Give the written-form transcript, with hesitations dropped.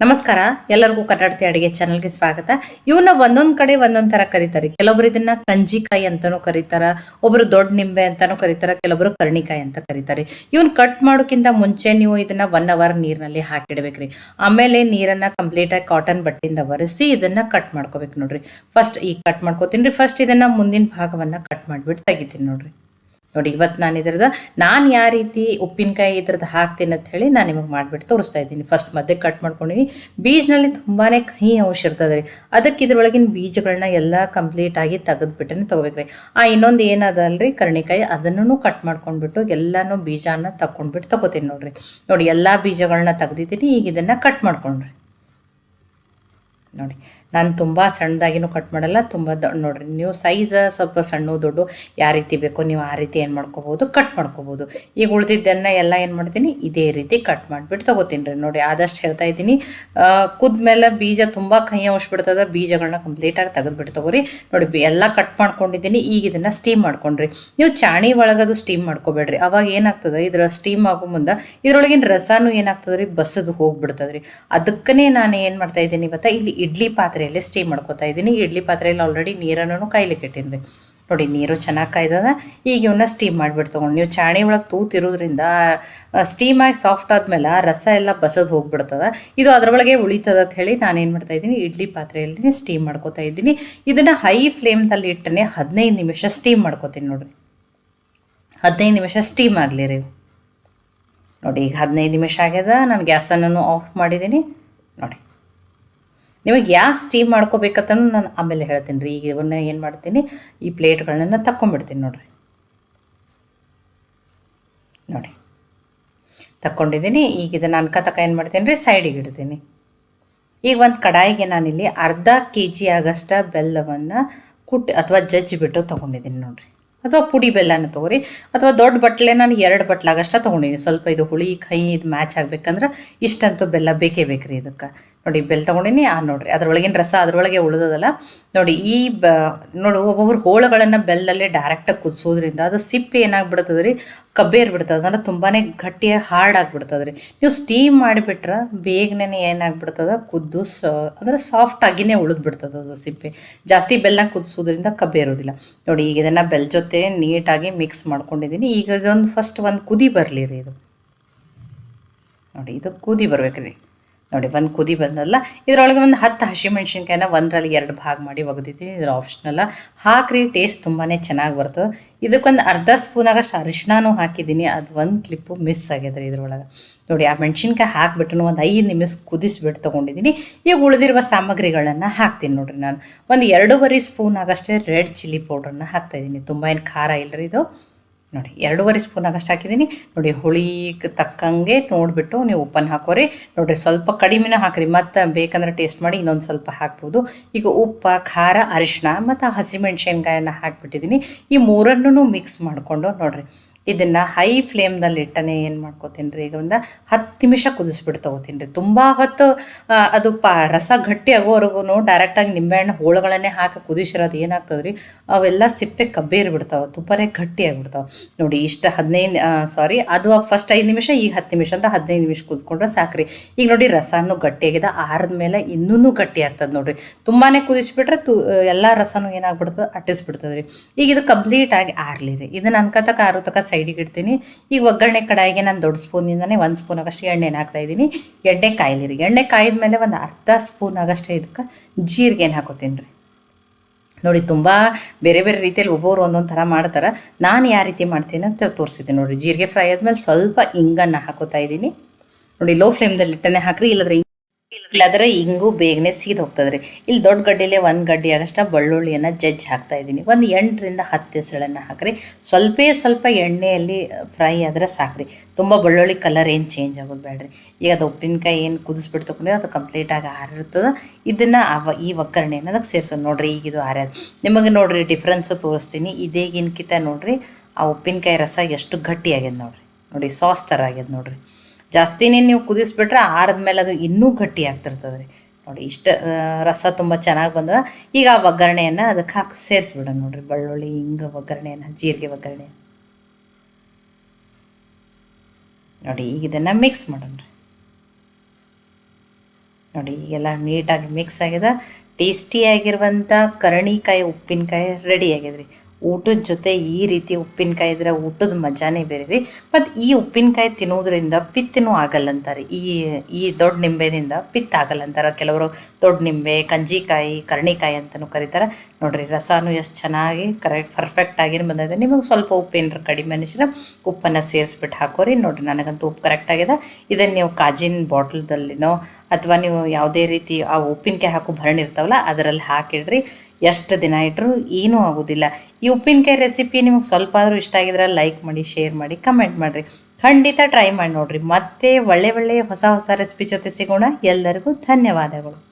ನಮಸ್ಕಾರ, ಎಲ್ಲರಿಗೂ ಕನ್ನಡತಿ ಅಡಿಗೆ ಚಾನಲ್ಗೆ ಸ್ವಾಗತ. ಇವನ್ನ ಒಂದೊಂದ್ ಕಡೆ ಒಂದೊಂದ್ ತರ ಕರೀತಾರೆ. ಕೆಲವೊಬ್ರು ಇದನ್ನ ಕಂಜಿಕಾಯಿ ಅಂತಾನೂ ಕರೀತಾರ, ಒಬ್ರು ದೊಡ್ಡ ನಿಂಬೆ ಅಂತಾನೂ ಕರೀತಾರ, ಕೆಲವೊಬ್ರು ಕರ್ಣಿಕಾಯಿ ಅಂತ ಕರೀತಾರೆ. ಇವನ್ ಕಟ್ ಮಾಡೋಕ್ಕಿಂತ ಮುಂಚೆ ನೀವು ಇದನ್ನ 1 ಅವರ್ ನೀರಿನಲ್ಲಿ ಹಾಕಿಡ್ಬೇಕ್ರಿ. ಆಮೇಲೆ ನೀರನ್ನ ಕಂಪ್ಲೀಟ್ ಆಗಿ ಕಾಟನ್ ಬಟ್ಟೆಯಿಂದ ಒರೆಸಿ ಇದನ್ನ ಕಟ್ ಮಾಡ್ಕೋಬೇಕು ನೋಡ್ರಿ. ಫಸ್ಟ್ ಈಗ ಕಟ್ ಮಾಡ್ಕೋತೀನಿ. ಫಸ್ಟ್ ಇದನ್ನ ಮುಂದಿನ ಭಾಗವನ್ನ ಕಟ್ ಮಾಡ್ಬಿಟ್ಟು ತೆಗಿತೀನಿ ನೋಡ್ರಿ. ನೋಡಿ, ಇವತ್ತು ನಾನು ಯಾವ ರೀತಿ ಉಪ್ಪಿನಕಾಯಿ ಇದ್ರದ್ದು ಹಾಕ್ತೀನಿ ಅಂತ ಹೇಳಿ ನಾನು ನಿಮಗೆ ಮಾಡಿಬಿಟ್ಟು ತೋರಿಸ್ತಾ ಇದ್ದೀನಿ. ಫಸ್ಟ್ ಮಧ್ಯೆ ಕಟ್ ಮಾಡ್ಕೊಂಡಿನಿ. ಬೀಜನಲ್ಲಿ ತುಂಬಾ ಕಹಿ ಅಂಶ ಇರ್ತದೆ ರೀ. ಅದಕ್ಕೆ ಇದ್ರೊಳಗಿನ ಬೀಜಗಳನ್ನ ಎಲ್ಲ ಕಂಪ್ಲೀಟಾಗಿ ತೆಗೆದ್ಬಿಟ್ಟೆ ತೊಗೋಬೇಕ್ರಿ. ಇನ್ನೊಂದು ಏನದಲ್ರಿ ಕರ್ಣಿಕಾಯಿ, ಅದನ್ನು ಕಟ್ ಮಾಡ್ಕೊಂಡ್ಬಿಟ್ಟು ಎಲ್ಲನೂ ಬೀಜನ ತಗೊಂಡ್ಬಿಟ್ಟು ತೊಗೋತೀನಿ ನೋಡ್ರಿ. ನೋಡಿ, ಎಲ್ಲ ಬೀಜಗಳನ್ನ ತೆಗ್ದಿದ್ದೀನಿ. ಈಗ ಇದನ್ನು ಕಟ್ ಮಾಡ್ಕೊಂಡ್ರಿ. ನೋಡಿ, ನಾನು ತುಂಬ ಸಣ್ಣದಾಗಿನೂ ಕಟ್ ಮಾಡಲ್ಲ, ತುಂಬ ನೋಡಿರಿ ನೀವು ಸೈಜ್ ಸ್ವಲ್ಪ ಸಣ್ಣ ದೊಡ್ಡ ಯಾವ ರೀತಿ ಬೇಕೋ ನೀವು ಆ ರೀತಿ ಏನು ಮಾಡ್ಕೋಬೋದು, ಕಟ್ ಮಾಡ್ಕೋಬೋದು. ಈಗ ಉಳಿದಿದ್ದನ್ನು ಎಲ್ಲ ಏನು ಮಾಡ್ತೀನಿ, ಇದೇ ರೀತಿ ಕಟ್ ಮಾಡಿಬಿಟ್ಟು ತೊಗೋತೀನಿ ರೀ. ನೋಡಿ, ಆದಷ್ಟು ಹೇಳ್ತಾ ಇದ್ದೀನಿ. ಕುದ್ಮೇಲೆ ಬೀಜ ತುಂಬ ಕೈ ಬಿಡ್ತದೆ, ಬೀಜಗಳನ್ನ ಕಂಪ್ಲೀಟಾಗಿ ತೆಗೆದುಬಿಟ್ಟು ತೊಗೋರಿ. ನೋಡಿ, ಎಲ್ಲ ಕಟ್ ಮಾಡ್ಕೊಂಡಿದ್ದೀನಿ. ಈಗ ಇದನ್ನು ಸ್ಟೀಮ್ ಮಾಡ್ಕೊಂಡ್ರಿ. ನೀವು ಚಾಣಿ ಒಳಗದು ಸ್ಟೀಮ್ ಮಾಡ್ಕೋಬೇಡ್ರಿ. ಅವಾಗ ಏನಾಗ್ತದೆ, ಇದ್ರ ಸ್ಟೀಮ್ ಆಗೋ ಮುಂದೆ ಇದ್ರೊಳಗಿನ ರಸನೂ ಏನಾಗ್ತದೆ ರೀ, ಬಸದು ಹೋಗ್ಬಿಡ್ತದೆ ರೀ. ಅದಕ್ಕೇ ನಾನು ಏನು ಮಾಡ್ತಾ ಇದ್ದೀನಿ ಇವತ್ತು, ಇಲ್ಲಿ ಇಡ್ಲಿ ಪಾತ್ರೆಯಲ್ಲಿ ಸ್ಟೀಮ್ ಮಾಡ್ಕೊತಾ ಇದ್ದೀನಿ. ಇಡ್ಲಿ ಪಾತ್ರೆಯಲ್ಲಿ ಆಲ್ರೆಡಿ ನೀರನ್ನು ಕಾಯ್ಲಿಕ್ಕೆ ಇಟ್ಟಿನಿ. ನೋಡಿ, ನೀರು ಚೆನ್ನಾಗಿ ಕಾಯ್ದದ. ಈಗ ಇವನ್ನ ಸ್ಟೀಮ್ ಮಾಡಿಬಿಟ್ಟು ತೊಗೊಂಡು, ನೀವು ಚಾಣಿ ಒಳಗೆ ತೂತಿರೋದ್ರಿಂದ ಸ್ಟೀಮ್ ಆಗಿ ಸಾಫ್ಟ್ ಆದಮೇಲೆ ಆ ರಸ ಎಲ್ಲ ಬಸದು ಹೋಗ್ಬಿಡ್ತದೆ. ಇದು ಅದರೊಳಗೆ ಉಳಿತದ ಅಂತ ಹೇಳಿ ನಾನೇನು ಮಾಡ್ತಾ ಇದ್ದೀನಿ, ಇಡ್ಲಿ ಪಾತ್ರೆಯಲ್ಲಿ ಸ್ಟೀಮ್ ಮಾಡ್ಕೊತಾ ಇದ್ದೀನಿ. ಇದನ್ನು ಹೈ ಫ್ಲೇಮ್ದಲ್ಲಿ ಇಟ್ಟನೆ 15 ನಿಮಿಷ ಸ್ಟೀಮ್ ಮಾಡ್ಕೊತೀನಿ ನೋಡಿರಿ. 15 ನಿಮಿಷ ಸ್ಟೀಮ್ ಆಗಲಿ ರೀ. ನೋಡಿ, ಈಗ 15 ನಿಮಿಷ ಆಗ್ಯದ. ನಾನು ಗ್ಯಾಸನ್ನು ಆಫ್ ಮಾಡಿದ್ದೀನಿ. ನೋಡಿ, ನಿಮಗೆ ಯಾಕೆ ಸ್ಟೀಮ್ ಮಾಡ್ಕೋಬೇಕಂತನೂ ನಾನು ಆಮೇಲೆ ಹೇಳ್ತೀನಿ ರೀ. ಈಗ ಇವನ್ನ ಏನು ಮಾಡ್ತೀನಿ, ಈ ಪ್ಲೇಟ್ಗಳನ್ನ ತಕ್ಕೊಂಡ್ಬಿಡ್ತೀನಿ ನೋಡಿರಿ. ನೋಡಿ, ತಕ್ಕೊಂಡಿದ್ದೀನಿ. ಈಗ ಇದನ್ನು ಅನ್ಕ ಏನು ಮಾಡ್ತೀನಿ ರೀ, ಸೈಡಿಗೆ ಇಡ್ತೀನಿ. ಈಗ ಒಂದು ಕಡಾಯಿಗೆ ನಾನಿಲ್ಲಿ ಅರ್ಧ kg ಆಗಷ್ಟ ಬೆಲ್ಲವನ್ನು ಕುಟ್ಟಿ ಅಥವಾ ಜಜ್ಜಿಬಿಟ್ಟು ತೊಗೊಂಡಿದ್ದೀನಿ ನೋಡಿರಿ. ಅಥವಾ ಪುಡಿ ಬೆಲ್ಲನ ತೊಗೊರಿ, ಅಥವಾ ದೊಡ್ಡ ಬಟ್ಲೆ ನಾನು 2 ಬಟ್ಲಾಗಷ್ಟ ತೊಗೊಂಡಿದ್ದೀನಿ. ಸ್ವಲ್ಪ ಇದು ಹುಳಿ ಕೈ ಇದು ಮ್ಯಾಚ್ ಆಗ್ಬೇಕಂದ್ರೆ ಇಷ್ಟಂತೂ ಬೆಲ್ಲ ಬೇಕೇ ಬೇಕ್ರಿ ಇದಕ್ಕೆ. ನೋಡಿ, ಬೆಲ್ಲ ತೊಗೊಂಡಿನಿ. ನೋಡಿರಿ, ಅದರೊಳಗಿನ ರಸ ಅದರೊಳಗೆ ಉಳಿದದಲ್ಲ. ನೋಡಿ, ನೋಡಿ ಒಬ್ಬೊಬ್ರು ಹೋಳುಗಳನ್ನು ಬೆಲ್ಲಲ್ಲೇ ಡೈರೆಕ್ಟಾಗಿ ಕುದಿಸೋದ್ರಿಂದ ಅದು ಸಿಪ್ಪೆ ಏನಾಗ್ಬಿಡ್ತದೆ ರೀ, ಕಬ್ಬೇರ್ಬಿಡ್ತದೆ. ಅಂದ್ರೆ ತುಂಬಾ ಗಟ್ಟಿಯಾಗಿ ಹಾರ್ಡ್ ಆಗಿಬಿಡ್ತದೆ ರೀ. ನೀವು ಸ್ಟೀಮ್ ಮಾಡಿಬಿಟ್ರೆ ಬೇಗನೆ ಏನಾಗ್ಬಿಡ್ತದೆ, ಕುದ್ದು ಅಂದರೆ ಸಾಫ್ಟಾಗಿಯೇ ಉಳಿದ್ಬಿಡ್ತದೆ ಅದು ಸಿಪ್ಪೆ. ಜಾಸ್ತಿ ಬೆಲ್ಲ ಕುದಿಸೋದ್ರಿಂದ ಕಬ್ಬೇರೋದಿಲ್ಲ. ನೋಡಿ, ಈಗ ಇದನ್ನು ಬೆಲ್ಲ ಜೊತೆ ನೀಟಾಗಿ ಮಿಕ್ಸ್ ಮಾಡ್ಕೊಂಡಿದ್ದೀನಿ. ಈಗ ಇದೊಂದು ಫಸ್ಟ್ ಒಂದು ಕುದಿ ಬರಲಿ ರೀ. ಇದು ನೋಡಿ, ಇದು ಕುದಿ ಬರ್ಬೇಕ್ರಿ. ನೋಡಿ, ಒಂದು ಕುದಿ ಬಂದಲ್ಲ. ಇದರೊಳಗೆ ಒಂದು 10 ಹಸಿಮೆಣ್ಸಿನ್ಕಾಯಿನ 1ರಲ್ಲಿ 2 ಭಾಗ ಮಾಡಿ ಒಗೆದಿದ್ದೀನಿ. ಇದ್ರ ಆಪ್ಷನಲ್ಲ, ಹಾಕ್ರಿ, ಟೇಸ್ಟ್ ತುಂಬಾ ಚೆನ್ನಾಗಿ ಬರ್ತದೆ. ಇದಕ್ಕೊಂದು ಅರ್ಧ ಸ್ಪೂನಾಗಷ್ಟು ಅರಿಶಿನೂ ಹಾಕಿದ್ದೀನಿ. ಅದು ಒಂದು ಕ್ಲಿಪ್ಪು ಮಿಸ್ ಆಗ್ಯದ ರೀ ಇದ್ರೊಳಗೆ. ನೋಡಿ, ಆ ಮೆಣಸಿನ್ಕಾಯಿ ಹಾಕಿಬಿಟ್ಟು ಒಂದು 5 ನಿಮಿಷ ಕುದಿಸ್ಬಿಟ್ಟು ತೊಗೊಂಡಿದ್ದೀನಿ. ಈಗ ಉಳಿದಿರುವ ಸಾಮಗ್ರಿಗಳನ್ನು ಹಾಕ್ತೀನಿ ನೋಡಿರಿ. ನಾನು ಒಂದು 2.5 ಸ್ಪೂನ್ ಆಗಷ್ಟೇ ರೆಡ್ ಚಿಲ್ಲಿ ಪೌಡ್ರನ್ನ ಹಾಕ್ತಾಯಿದ್ದೀನಿ. ತುಂಬ ಏನು ಖಾರ ಇಲ್ಲರಿ ಇದು. ನೋಡಿ, 2.5 ಸ್ಪೂನ್ ಆಗಷ್ಟು ಹಾಕಿದ್ದೀನಿ. ನೋಡಿ, ಹುಳಿಗೆ ತಕ್ಕಂಗೆ ನೋಡಿಬಿಟ್ಟು ನೀವು ಉಪ್ಪನ್ನು ಹಾಕೋರಿ. ನೋಡಿರಿ, ಸ್ವಲ್ಪ ಕಡಿಮೆನ ಹಾಕಿರಿ, ಮತ್ತು ಬೇಕಂದ್ರೆ ಟೇಸ್ಟ್ ಮಾಡಿ ಇನ್ನೊಂದು ಸ್ವಲ್ಪ ಹಾಕ್ಬೋದು. ಈಗ ಉಪ್ಪು, ಖಾರ, ಅರಿಶಿನ ಮತ್ತು ಹಸಿಮೆಣ್ಸಿನ್ಕಾಯನ್ನು ಹಾಕಿಬಿಟ್ಟಿದ್ದೀನಿ. ಈ ಮೂರನ್ನೂ ಮಿಕ್ಸ್ ಮಾಡಿಕೊಂಡು ನೋಡಿರಿ, ಇದನ್ನು ಹೈ ಫ್ಲೇಮ್ದಲ್ಲಿ ಇಟ್ಟನೆ ಏನು ಮಾಡ್ಕೋತೀನಿ ರೀ, ಈಗ ಒಂದು 10 ನಿಮಿಷ ಕುದಿಸ್ಬಿಟ್ಟು ತೊಗೋತೀನಿ ರೀ. ತುಂಬ ಹೊತ್ತು ಅದು ರಸ ಗಟ್ಟಿ ಆಗೋವರೆಗೂ ಡೈರೆಕ್ಟಾಗಿ ನಿಂಬೆಹಣ್ಣು ಹೋಳುಗಳನ್ನೇ ಹಾಕಿ ಕುದಿಸಿರೋದು ಏನಾಗ್ತದೆ ರೀ, ಅವೆಲ್ಲ ಸಿಪ್ಪೆ ಕಬ್ಬೇರಿಬಿಡ್ತಾವೆ, ತುಂಬಾ ಗಟ್ಟಿ ಆಗಿಬಿಡ್ತಾವೆ. ನೋಡಿ, ಇಷ್ಟು 15 ಅದು ಫಸ್ಟ್ 5 ನಿಮಿಷ, ಈಗ 10 ನಿಮಿಷ ಅಂದ್ರೆ 15 ನಿಮಿಷ ಕುದಿಸ್ಕೊಂಡ್ರೆ ಸಾಕ್ರಿ. ಈಗ ನೋಡಿ, ರಸನೂ ಗಟ್ಟಿಯಾಗಿದೆ. ಆರಿದ್ಮೇಲೆ ಇನ್ನೂ ಗಟ್ಟಿ ಆಗ್ತದೆ ನೋಡಿರಿ. ತುಂಬಾ ಕುದಿಸ್ಬಿಟ್ರೆ ಎಲ್ಲ ರಸನೂ ಏನಾಗ್ಬಿಡ್ತದೆ, ಅಟ್ಟಿಸ್ಬಿಡ್ತದೆ ರೀ. ಈಗ ಇದು ಕಂಪ್ಲೀಟಾಗಿ ಆರಲಿ ರೀ. ಇದನ್ನು ಅನ್ಕತಕ್ಕ ಆರು ತಕ್ಕ ಸೈಡಿಗೆ ಇಡ್ತೀನಿ. ಈಗ ಒಗ್ಗರಣೆ ಕಡಾಯಿಗೆ ನಾನು ದೊಡ್ಡ ಸ್ಪೂನಿಂದನೇ 1 ಸ್ಪೂನ್ ಆಗಷ್ಟು ಎಣ್ಣೆನ ಹಾಕ್ತಾಯಿದ್ದೀನಿ. ಎಣ್ಣೆ ಕಾಯ್ಲಿ ರೀ. ಎಣ್ಣೆ ಕಾಯ್ದ ಮೇಲೆ ಒಂದು ಅರ್ಧ ಸ್ಪೂನ್ ಆಗಷ್ಟೇ ಇದಕ್ಕೆ ಜೀರಿಗೆನ ಹಾಕೋತೀನಿ ರೀ. ನೋಡಿ, ತುಂಬ ಬೇರೆ ಬೇರೆ ರೀತಿಯಲ್ಲಿ ಒಬ್ಬೊಬ್ರು ಒಂದೊಂದು ಥರ ಮಾಡ್ತಾರೆ. ನಾನು ಯಾವ ರೀತಿ ಮಾಡ್ತೀನಿ ಅಂತ ತೋರಿಸಿದ್ದೀನಿ ನೋಡಿರಿ. ಜೀರಿಗೆ ಫ್ರೈ ಆದಮೇಲೆ ಸ್ವಲ್ಪ ಇಂಗನ್ನು ಹಾಕೋತಾ ಇದ್ದೀನಿ. ನೋಡಿ, ಲೋ ಫ್ಲೇಮ್ದಲ್ಲಿ ಇಟ್ಟನೆ ಹಾಕ್ರಿ, ಇಲ್ಲಾದ್ರೆ ಇಂಗು ಬೇಗನೆ ಸೀದ್ ಹೋಗ್ತದೆ ರೀ. ಇಲ್ಲಿ ದೊಡ್ಡ ಗಡ್ಡೆಲೆ 1 ಗಡ್ಡೆ ಆಗಷ್ಟು ಬೆಳ್ಳುಳ್ಳಿಯನ್ನು ಜಜ್ಜಿ ಹಾಕ್ತಾಯಿದ್ದೀನಿ. ಒಂದು 8ರಿಂದ 10 ಹೆಸಳನ್ನು ಹಾಕ್ರಿ. ಸ್ವಲ್ಪ ಎಣ್ಣೆಯಲ್ಲಿ ಫ್ರೈ ಆದರೆ ಸಾಕ್ರಿ. ತುಂಬ ಬೆಳ್ಳುಳ್ಳಿ ಕಲರ್ ಏನು ಚೇಂಜ್ ಆಗೋದು ಬೇಡ್ರಿ. ಈಗ ಅದು ಉಪ್ಪಿನಕಾಯಿ ಏನು ಕುದಿಸ್ಬಿಟ್ಟು ತೊಗೊಂಡ್ರೆ ಅದು ಕಂಪ್ಲೀಟಾಗಿ ಆರಿರ್ತದೆ. ಇದನ್ನು ಈ ಒಗ್ಗರಣೆಯನ್ನು ಅದಕ್ಕೆ ಸೇರಿಸೋದು ನೋಡಿರಿ. ಈಗ ಇದು ಆರ್ಯದ ನಿಮಗೆ ನೋಡಿರಿ ಡಿಫ್ರೆನ್ಸ್ ತೋರಿಸ್ತೀನಿ. ಇದೇಗಿನ್ಕಿಂತ ನೋಡಿರಿ ಆ ಉಪ್ಪಿನಕಾಯಿ ರಸ ಎಷ್ಟು ಗಟ್ಟಿಯಾಗ್ಯದ ನೋಡಿ, ಸಾಸ್ ಥರ ಆಗ್ಯದ ನೋಡಿರಿ. ಜಾಸ್ತಿನೇ ನೀವು ಕುದಿಸ್ಬಿಟ್ರೆ ಆರಿದ್ಮೇಲೆ ಅದು ಇನ್ನೂ ಗಟ್ಟಿ ಆಗ್ತಿರ್ತದೆ ರೀ. ನೋಡಿ, ಇಷ್ಟು ರಸ ತುಂಬ ಚೆನ್ನಾಗಿ ಬಂದ. ಈಗ ಆ ಒಗ್ಗರಣೆಯನ್ನು ಅದಕ್ಕೆ ಹಾಕಿ ಸೇರಿಸ್ಬಿಡೋಣ ನೋಡಿರಿ. ಬೆಳ್ಳುಳ್ಳಿ, ಹಿಂಗೆ ಒಗ್ಗರಣೆಯನ್ನು, ಜೀರಿಗೆ ಒಗ್ಗರಣೆ ನೋಡಿ. ಈಗ ಇದನ್ನು ಮಿಕ್ಸ್ ಮಾಡೋಣ ರೀ. ನೋಡಿ ಈಗೆಲ್ಲ ನೀಟಾಗಿ ಮಿಕ್ಸ್ ಆಗಿದೆ. ಟೇಸ್ಟಿಯಾಗಿರುವಂಥ ಕರಣಿಕಾಯಿ ಉಪ್ಪಿನಕಾಯಿ ರೆಡಿ ಆಗ್ಯದ್ರಿ. ಊಟದ ಜೊತೆ ಈ ರೀತಿ ಉಪ್ಪಿನಕಾಯಿ ಇದ್ರೆ ಊಟದ ಮಜಾನೇ ಬೇರೆ ರೀ. ಮತ್ತು ಈ ಉಪ್ಪಿನಕಾಯಿ ತಿನ್ನೋದ್ರಿಂದ ಪಿತ್ತನೂ ಆಗಲ್ಲ ಅಂತಾರೆ. ಈ ದೊಡ್ಡ ನಿಂಬೆದಿಂದ ಪಿತ್ತ ಆಗಲ್ಲ ಅಂತಾರೆ ಕೆಲವರು. ದೊಡ್ಡ ನಿಂಬೆ, ಕಂಜಿಕಾಯಿ, ಕರ್ಣಿಕಾಯಿ ಅಂತಲೂ ಕರೀತಾರೆ. ನೋಡಿರಿ ರಸನೂ ಎಷ್ಟು ಚೆನ್ನಾಗಿ ಪರ್ಫೆಕ್ಟಾಗಿ ಬಂದಿದೆ. ನಿಮಗೆ ಸ್ವಲ್ಪ ಉಪ್ಪು ಏನಾರ ಕಡಿಮೆ ಅನಿಸಿದ್ರೆ ಉಪ್ಪನ್ನು ಸೇರಿಸ್ಬಿಟ್ಟು ಹಾಕೋರಿ. ನೋಡಿರಿ ನನಗಂತೂ ಉಪ್ಪು ಕರೆಕ್ಟಾಗಿದೆ. ಇದನ್ನು ನೀವು ಕಾಜಿನ ಬಾಟ್ಲ್ದಲ್ಲಿನೋ ಅಥವಾ ನೀವು ಯಾವುದೇ ರೀತಿ ಆ ಉಪ್ಪಿನಕಾಯಿ ಹಾಕೋ ಭರಣಿ ಇರ್ತಾವಲ್ಲ ಅದರಲ್ಲಿ ಹಾಕಿಡ್ರಿ. ಎಷ್ಟು ದಿನ ಇಟ್ಟರು ಏನೂ ಆಗೋದಿಲ್ಲ. ಈ ಉಪ್ಪಿನಕಾಯಿ ರೆಸಿಪಿ ನಿಮಗೆ ಸ್ವಲ್ಪ ಆದರೂ ಇಷ್ಟ ಆಗಿದ್ರೆ ಲೈಕ್ ಮಾಡಿ, ಶೇರ್ ಮಾಡಿ, ಕಮೆಂಟ್ ಮಾಡಿರಿ. ಖಂಡಿತ ಟ್ರೈ ಮಾಡಿ ನೋಡಿರಿ. ಮತ್ತೆ ಒಳ್ಳೆ ಹೊಸ ರೆಸಿಪಿ ಜೊತೆ ಸಿಗೋಣ. ಎಲ್ಲರಿಗೂ ಧನ್ಯವಾದಗಳು.